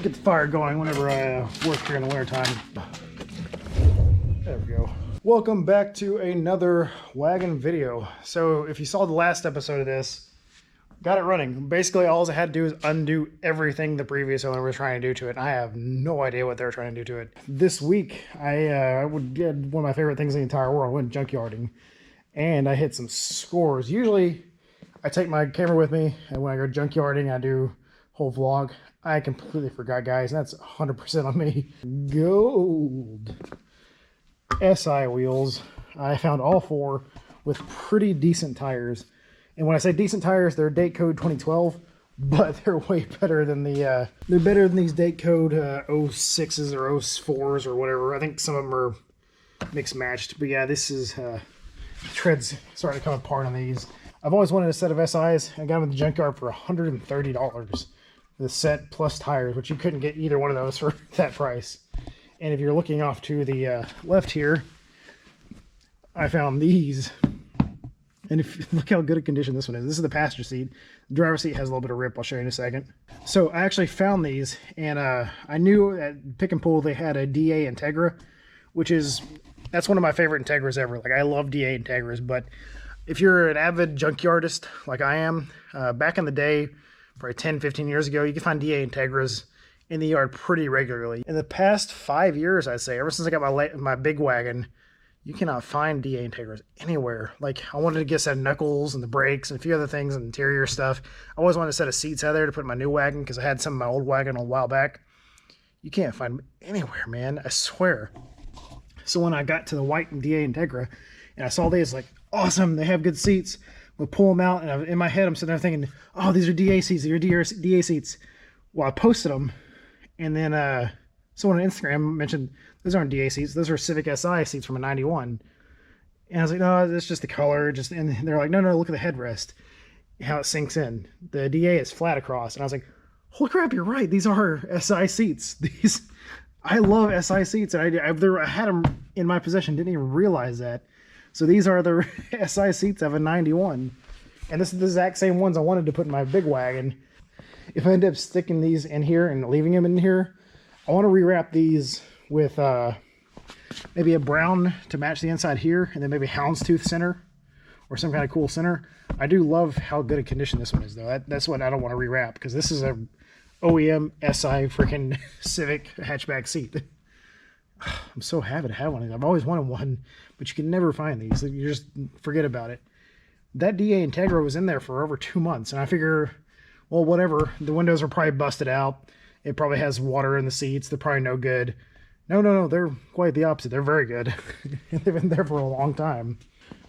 get the fire going whenever I work here in the winter time. There we go. Welcome back to another wagon video. So if you saw the last episode of this, got it running. Basically, all I had to do is undo everything the previous owner was trying to do to it. And I have no idea what they were trying to do to it. This week, I would get one of my favorite things in the entire world. I went junkyarding, and I hit some scores. Usually, I take my camera with me, and when I go junkyarding, I do whole vlog. I completely forgot, guys. That's 100% on me. Gold SI wheels. I found all four with pretty decent tires. And when I say decent tires, they're date code 2012, but they're way better than the they're better than these date code 06s or 04s or whatever. I think some of them are mixed matched, but yeah, this is treads starting to come apart on these. I've always wanted a set of SIs. I got them at the junkyard for $130. The set plus tires, which you couldn't get either one of those for that price. And if you're looking off to the left here, I found these. And if look how good a condition this one is. This is the passenger seat. The driver's seat has a little bit of rip. I'll show you in a second. So I actually found these, and I knew at Pick and Pull they had a DA Integra, that's one of my favorite Integras ever. Like, I love DA Integras, but if you're an avid junkyardist like I am, back in the day, probably 10, 15 years ago, you could find DA Integras in the yard pretty regularly. In the past 5 years, I'd say, ever since I got my big wagon, you cannot find DA Integras anywhere. Like, I wanted to get a set of knuckles and the brakes and a few other things and interior stuff. I always wanted a set of seats out there to put in my new wagon because I had some of my old wagon a while back. You can't find them anywhere, man. I swear. So when I got to the white DA Integra and I saw these, like, awesome, they have good seats. We'll pull them out, and in my head, I'm sitting there thinking, oh, these are DA seats. These are DA seats. Well, I posted them, and then someone on Instagram mentioned, those aren't DA seats. Those are Civic SI seats from a 91. And I was like, no, that's just the color. And they're like, no, look at the headrest, how it sinks in. The DA is flat across. And I was like, holy crap, you're right. These are SI seats. I love SI seats, and I had them in my possession. Didn't even realize that. So these are the SI seats of a 91. And this is the exact same ones I wanted to put in my big wagon. If I end up sticking these in here and leaving them in here, I want to rewrap these with maybe a brown to match the inside here, and then maybe houndstooth center or some kind of cool center. I do love how good a condition this one is, though. That's what I don't want to rewrap, because this is a OEM SI freaking Civic hatchback seat. I'm so happy to have one of these. I've always wanted one, but you can never find these. You just forget about it. That DA Integra was in there for over 2 months, and I figure, well, whatever. The windows are probably busted out. It probably has water in the seats. They're probably no good. No. They're quite the opposite. They're very good. They've been there for a long time.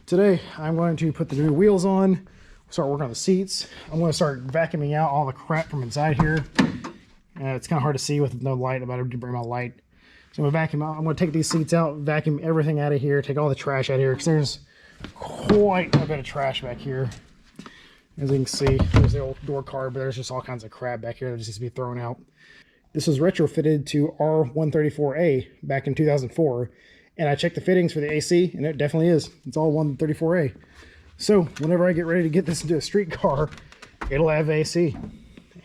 Today, I'm going to put the new wheels on, start working on the seats. I'm going to start vacuuming out all the crap from inside here. It's kind of hard to see with no light. I'm about to bring my light. So I'm going to vacuum out. I'm going to take these seats out, vacuum everything out of here, take all the trash out of here, because there's quite a bit of trash back here. As you can see, there's the old door card, but there's just all kinds of crap back here that just needs to be thrown out. This was retrofitted to R134A back in 2004, and I checked the fittings for the AC, and it definitely is. It's all 134A. So whenever I get ready to get this into a street car, it'll have AC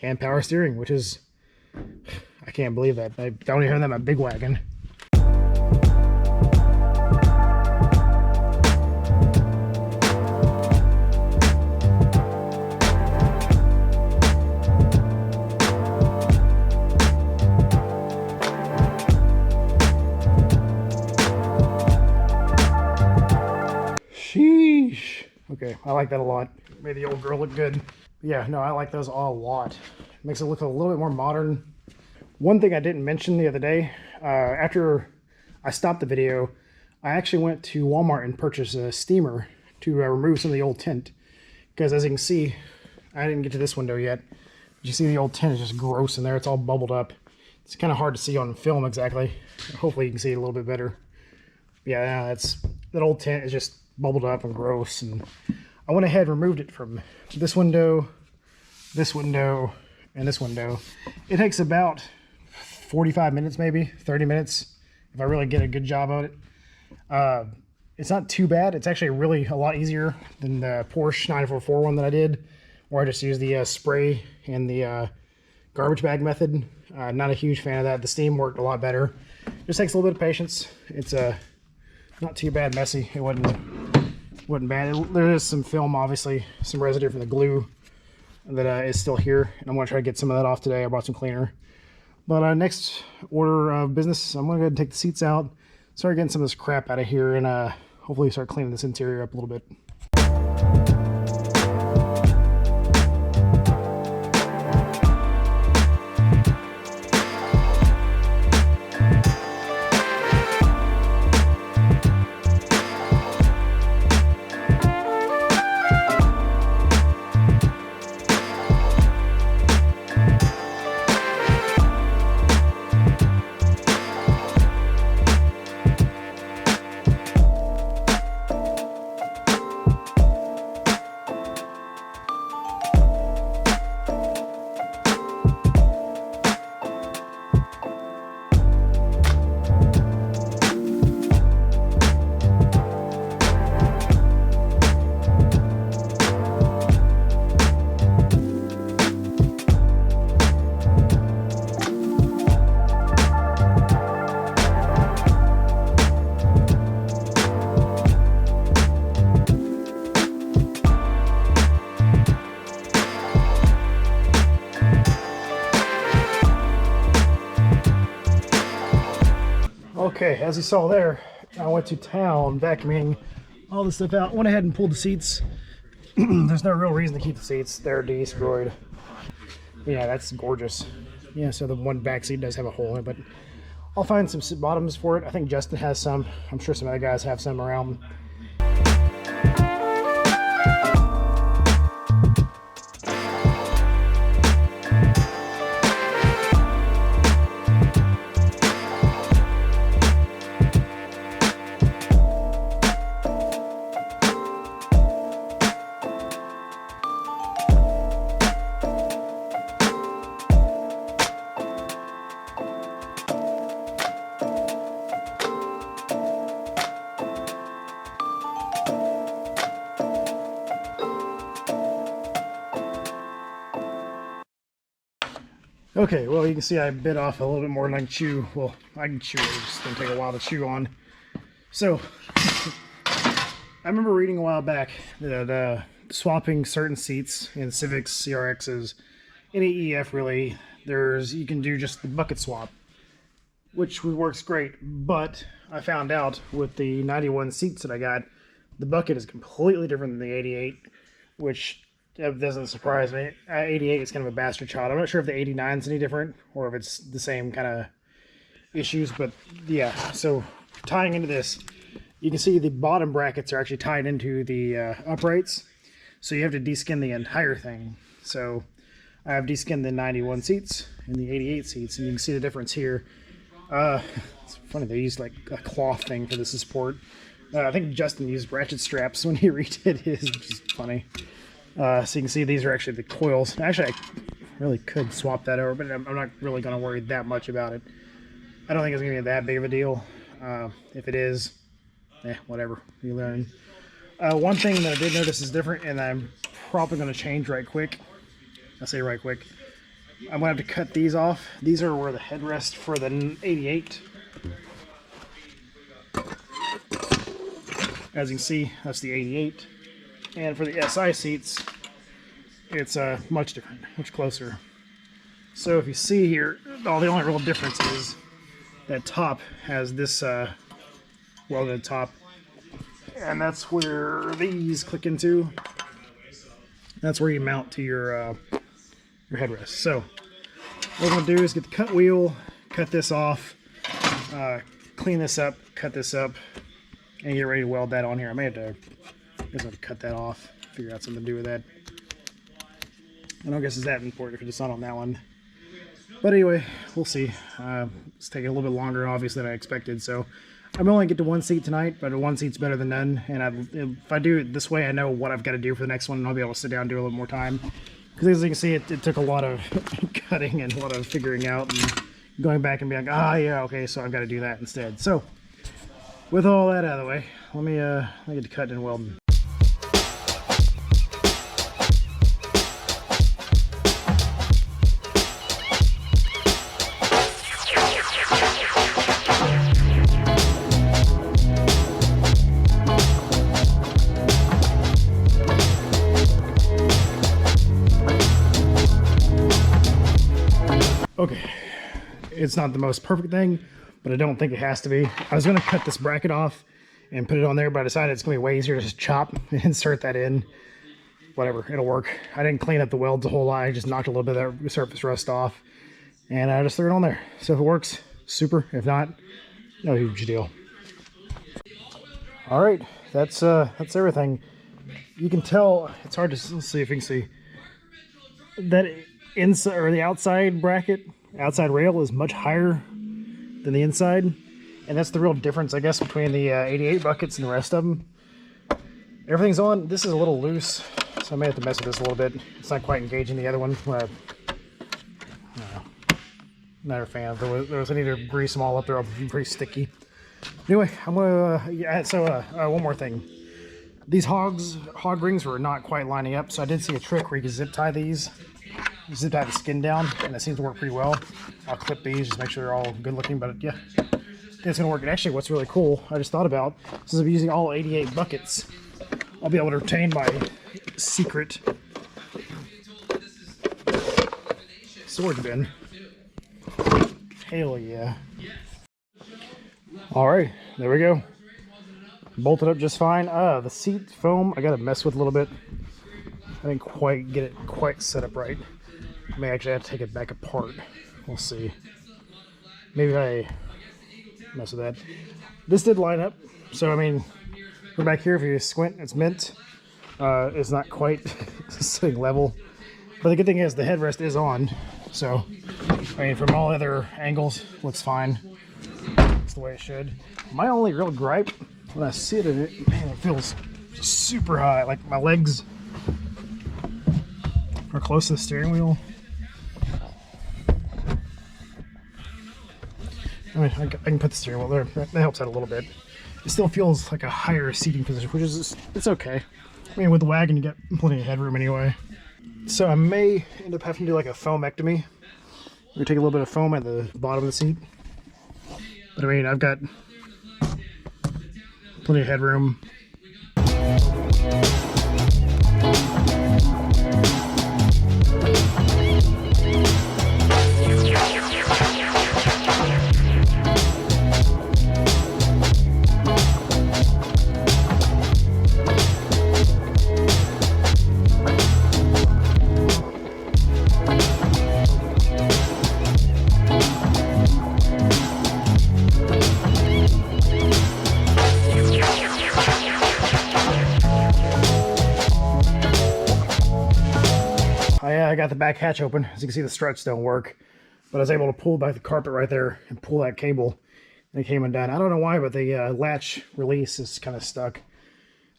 and power steering, which is, I can't believe that. I don't even have that in my big wagon. Sheesh. Okay, I like that a lot. Made the old girl look good. But yeah, no, I like those a lot. Makes it look a little bit more modern. One thing I didn't mention the other day, after I stopped the video, I actually went to Walmart and purchased a steamer to remove some of the old tint. Because as you can see, I didn't get to this window yet. But you see the old tint is just gross in there. It's all bubbled up. It's kind of hard to see on film exactly. Hopefully you can see it a little bit better. Yeah, that old tint is just bubbled up and gross. And I went ahead and removed it from this window, and this window. It takes about 45 minutes, maybe 30 minutes, if I really get a good job on it. It's not too bad. It's actually really a lot easier than the Porsche 944 one that I did, where I just used the spray and the garbage bag method. Not a huge fan of that. The steam worked a lot better. Just takes a little bit of patience. It's not too bad messy. It wasn't bad. There is some film, obviously, some residue from the glue that is still here, and I'm going to try to get some of that off today. I brought some cleaner. But next order of business, I'm going to go ahead and take the seats out, start getting some of this crap out of here, and hopefully start cleaning this interior up a little bit. Okay, as you saw there, I went to town vacuuming all this stuff out. Went ahead and pulled the seats. There's no real reason to keep the seats. They're destroyed. Yeah, that's gorgeous. Yeah, so the one back seat does have a hole in it, but I'll find some bottoms for it. I think Justin has some. I'm sure some other guys have some around. Okay, well, you can see I bit off a little bit more than I can chew. Well, I can chew it, it's just going to take a while to chew on. So, I remember reading a while back that swapping certain seats in Civics, CRXs, any EF really, you can do just the bucket swap, which works great. But I found out with the 91 seats that I got, the bucket is completely different than the 88, which doesn't surprise me. 88 is kind of a bastard child. I'm not sure if the 89 is any different or if it's the same kind of issues, but yeah. So tying into this, you can see the bottom brackets are actually tied into the uprights, so you have to deskin the entire thing. So I have deskinned the 91 seats and the 88 seats, and you can see the difference here. It's funny, they used like a cloth thing for the support. I think Justin used ratchet straps when he redid his, which is funny. So you can see these are actually the coils. Actually, I really could swap that over, but I'm not really going to worry that much about it. I don't think it's going to be that big of a deal. If it is, whatever. You learn. One thing that I did notice is different, and I'm probably going to change right quick. I say right quick. I'm going to have to cut these off. These are where the headrest for the 88. As you can see, that's the 88. And for the SI seats, it's much different, much closer. So if you see here, the only real difference is that top has this welded top, and that's where these click into. That's where you mount to your headrest. So what we're gonna do is get the cut wheel, cut this off, clean this up, cut this up, and get ready to weld that on here. I may have to cut that off, figure out something to do with that. I don't guess it's that important because it's not on that one. But anyway, we'll see. It's taking a little bit longer, obviously, than I expected. So I'm only get to one seat tonight, but one seat's better than none. And if I do it this way, I know what I've got to do for the next one, and I'll be able to sit down and do a little more time. Because as you can see, it took a lot of cutting and a lot of figuring out and going back and being like, yeah, okay, so I've got to do that instead. So with all that out of the way, let me get to cutting and welding. It's not the most perfect thing, but I don't think it has to be. I was going to cut this bracket off and put it on there, but I decided it's going to be way easier to just chop and insert that in. Whatever, it'll work. I didn't clean up the welds a whole lot. I just knocked a little bit of that surface rust off, and I just threw it on there. So if it works, super. If not, no huge deal. All right, that's everything. You can tell, it's hard to, let's see if you can see, that inside or the outside bracket, outside rail is much higher than the inside. And that's the real difference, I guess, between the 88 buckets and the rest of them. Everything's on. This is a little loose, so I may have to mess with this a little bit. It's not quite engaging the other one. Not a fan of those. I need to grease them all up. They're pretty sticky. Anyway, I'm gonna, one more thing. These hog rings were not quite lining up, so I did see a trick where you can zip tie these. Zip tie the skin down, and it seems to work pretty well. I'll clip these, just make sure they're all good looking, but yeah, it's gonna work. And actually, what's really cool, I just thought about, since I'm using all 88 buckets, I'll be able to retain my secret sword bin. Hell yeah. Alright, there we go. Bolted up just fine. The seat foam, I gotta mess with a little bit. I didn't quite get it quite set up right. I may actually have to take it back apart. We'll see. Maybe I mess with that. This did line up, so I mean, we're back here. If you squint, it's mint. It's not quite sitting level, but the good thing is the headrest is on. So, I mean, from all other angles, looks fine. It's the way it should. My only real gripe when I sit in it, man, it feels super high. Like my legs are close to the steering wheel. I mean, I can put the steering wheel there. That helps out a little bit. It still feels like a higher seating position, which is, it's okay. I mean, with the wagon, you get plenty of headroom anyway. So I may end up having to do like a foamectomy. We take a little bit of foam at the bottom of the seat. But I mean, I've got plenty of headroom. I got the back hatch open. As you can see, the struts don't work, but I was able to pull back the carpet right there and pull that cable, and it came undone. I don't know why, but the latch release is kind of stuck.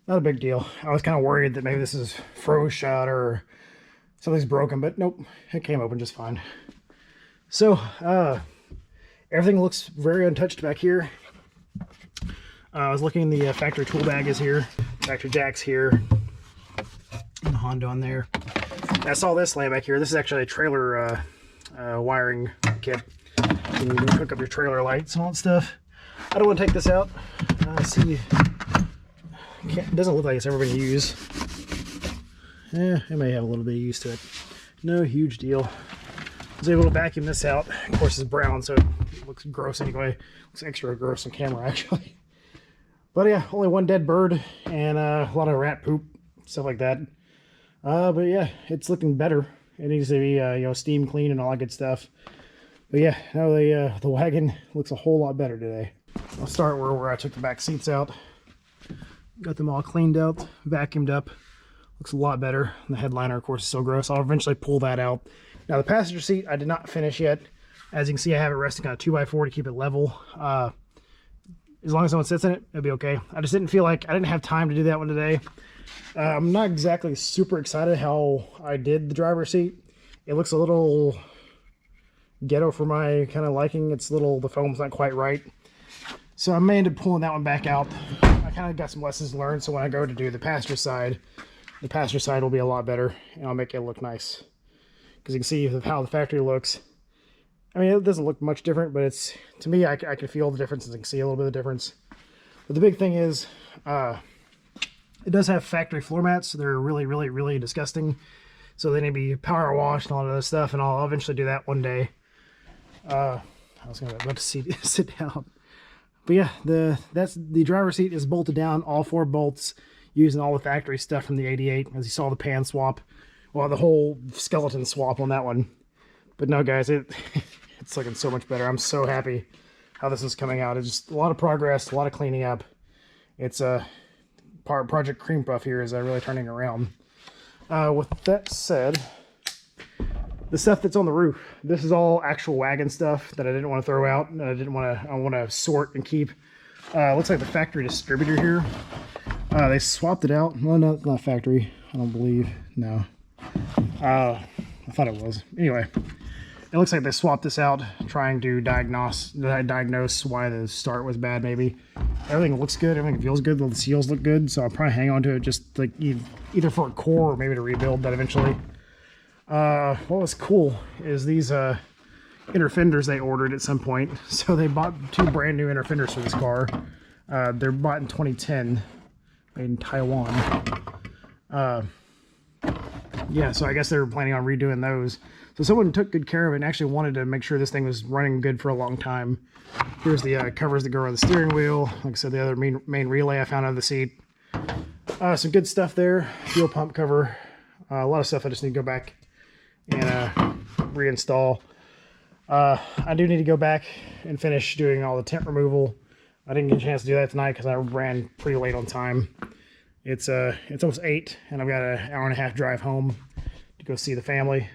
Not a big deal. I was kind of worried that maybe this is froze shut or something's broken, but nope, it came open just fine. So everything looks very untouched back here. I was looking, the factory tool bag is here, factory jack's here, and the Honda on there. I saw this laying back here. This is actually a trailer wiring kit. You can hook up your trailer lights and all that stuff. I don't want to take this out. See, it doesn't look like it's ever been used. Yeah, it may have a little bit of use to it. No huge deal. I was able to vacuum this out. Of course, it's brown, so it looks gross anyway. Looks extra gross on camera, actually. But yeah, only one dead bird and a lot of rat poop, stuff like that. But yeah, it's looking better. It needs to be, you know, steam clean and all that good stuff. But yeah, now the wagon looks a whole lot better today. I'll start where I took the back seats out. Got them all cleaned out, vacuumed up. Looks a lot better. The headliner, of course, is so gross. I'll eventually pull that out. Now the passenger seat, I did not finish yet. As you can see, I have it resting on a 2x4 to keep it level. As long as someone sits in it, it'll be okay. I just didn't feel like, I didn't have time to do that one today. I'm not exactly super excited how I did the driver's seat. It looks a little ghetto for my kind of liking. It's the foam's not quite right. So I may end up pulling that one back out. I kind of got some lessons learned, so when I go to do the passenger side will be a lot better, and I'll make it look nice. Because you can see how the factory looks. I mean, it doesn't look much different, but it's, to me, I can feel the difference, and I can see a little bit of the difference. But the big thing is, it does have factory floor mats. They're really, really, really disgusting. So they need to be power washed and all that other stuff, and I'll eventually do that one day. I was about to sit down. But yeah, the driver's seat is bolted down, all 4 bolts, using all the factory stuff from the 88. As you saw, the pan swap, well, the whole skeleton swap on that one. But no, guys, it's looking so much better. I'm so happy how this is coming out. It's just a lot of progress, a lot of cleaning up. It's a Project Cream Puff here is really turning around. With that said, the stuff that's on the roof, this is all actual wagon stuff that I didn't want to throw out. And I want to sort and keep. Looks like the factory distributor here. They swapped it out. Well, no, it's not factory. I don't believe. No. I thought it was. Anyway, it looks like they swapped this out, trying to diagnose why the start was bad. Maybe everything looks good, everything feels good, the seals look good, so I'll probably hang on to it just like either for a core or maybe to rebuild that eventually. What was cool is these inner fenders they ordered at some point. So they bought 2 brand new inner fenders for this car. They're bought in 2010, made in Taiwan. Yeah, so I guess they were planning on redoing those. So someone took good care of it and actually wanted to make sure this thing was running good for a long time. Here's the covers that go around the steering wheel. Like I said, the other main relay I found under the seat. Some good stuff there. Fuel pump cover. A lot of stuff I just need to go back and reinstall. I do need to go back and finish doing all the tent removal. I didn't get a chance to do that tonight because I ran pretty late on time. It's almost 8 and I've got an hour-and-a-half drive home to go see the family.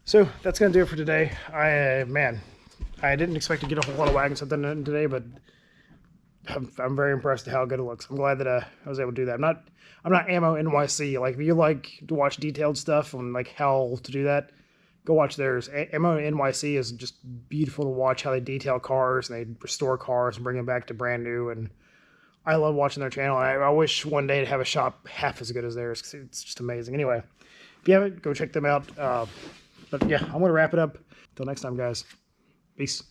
So that's gonna do it for today. Man, I didn't expect to get a whole lot of wagon stuff done today, but I'm very impressed at how good it looks. I'm glad that I was able to do that. I'm not Ammo NYC. Like, if you like to watch detailed stuff on like how to do that, go watch theirs. Ammo NYC is just beautiful to watch how they detail cars and they restore cars and bring them back to brand new. And I love watching their channel. I wish one day to have a shop half as good as theirs because it's just amazing. Anyway, if you haven't, go check them out. But yeah, I'm going to wrap it up. Until next time, guys. Peace.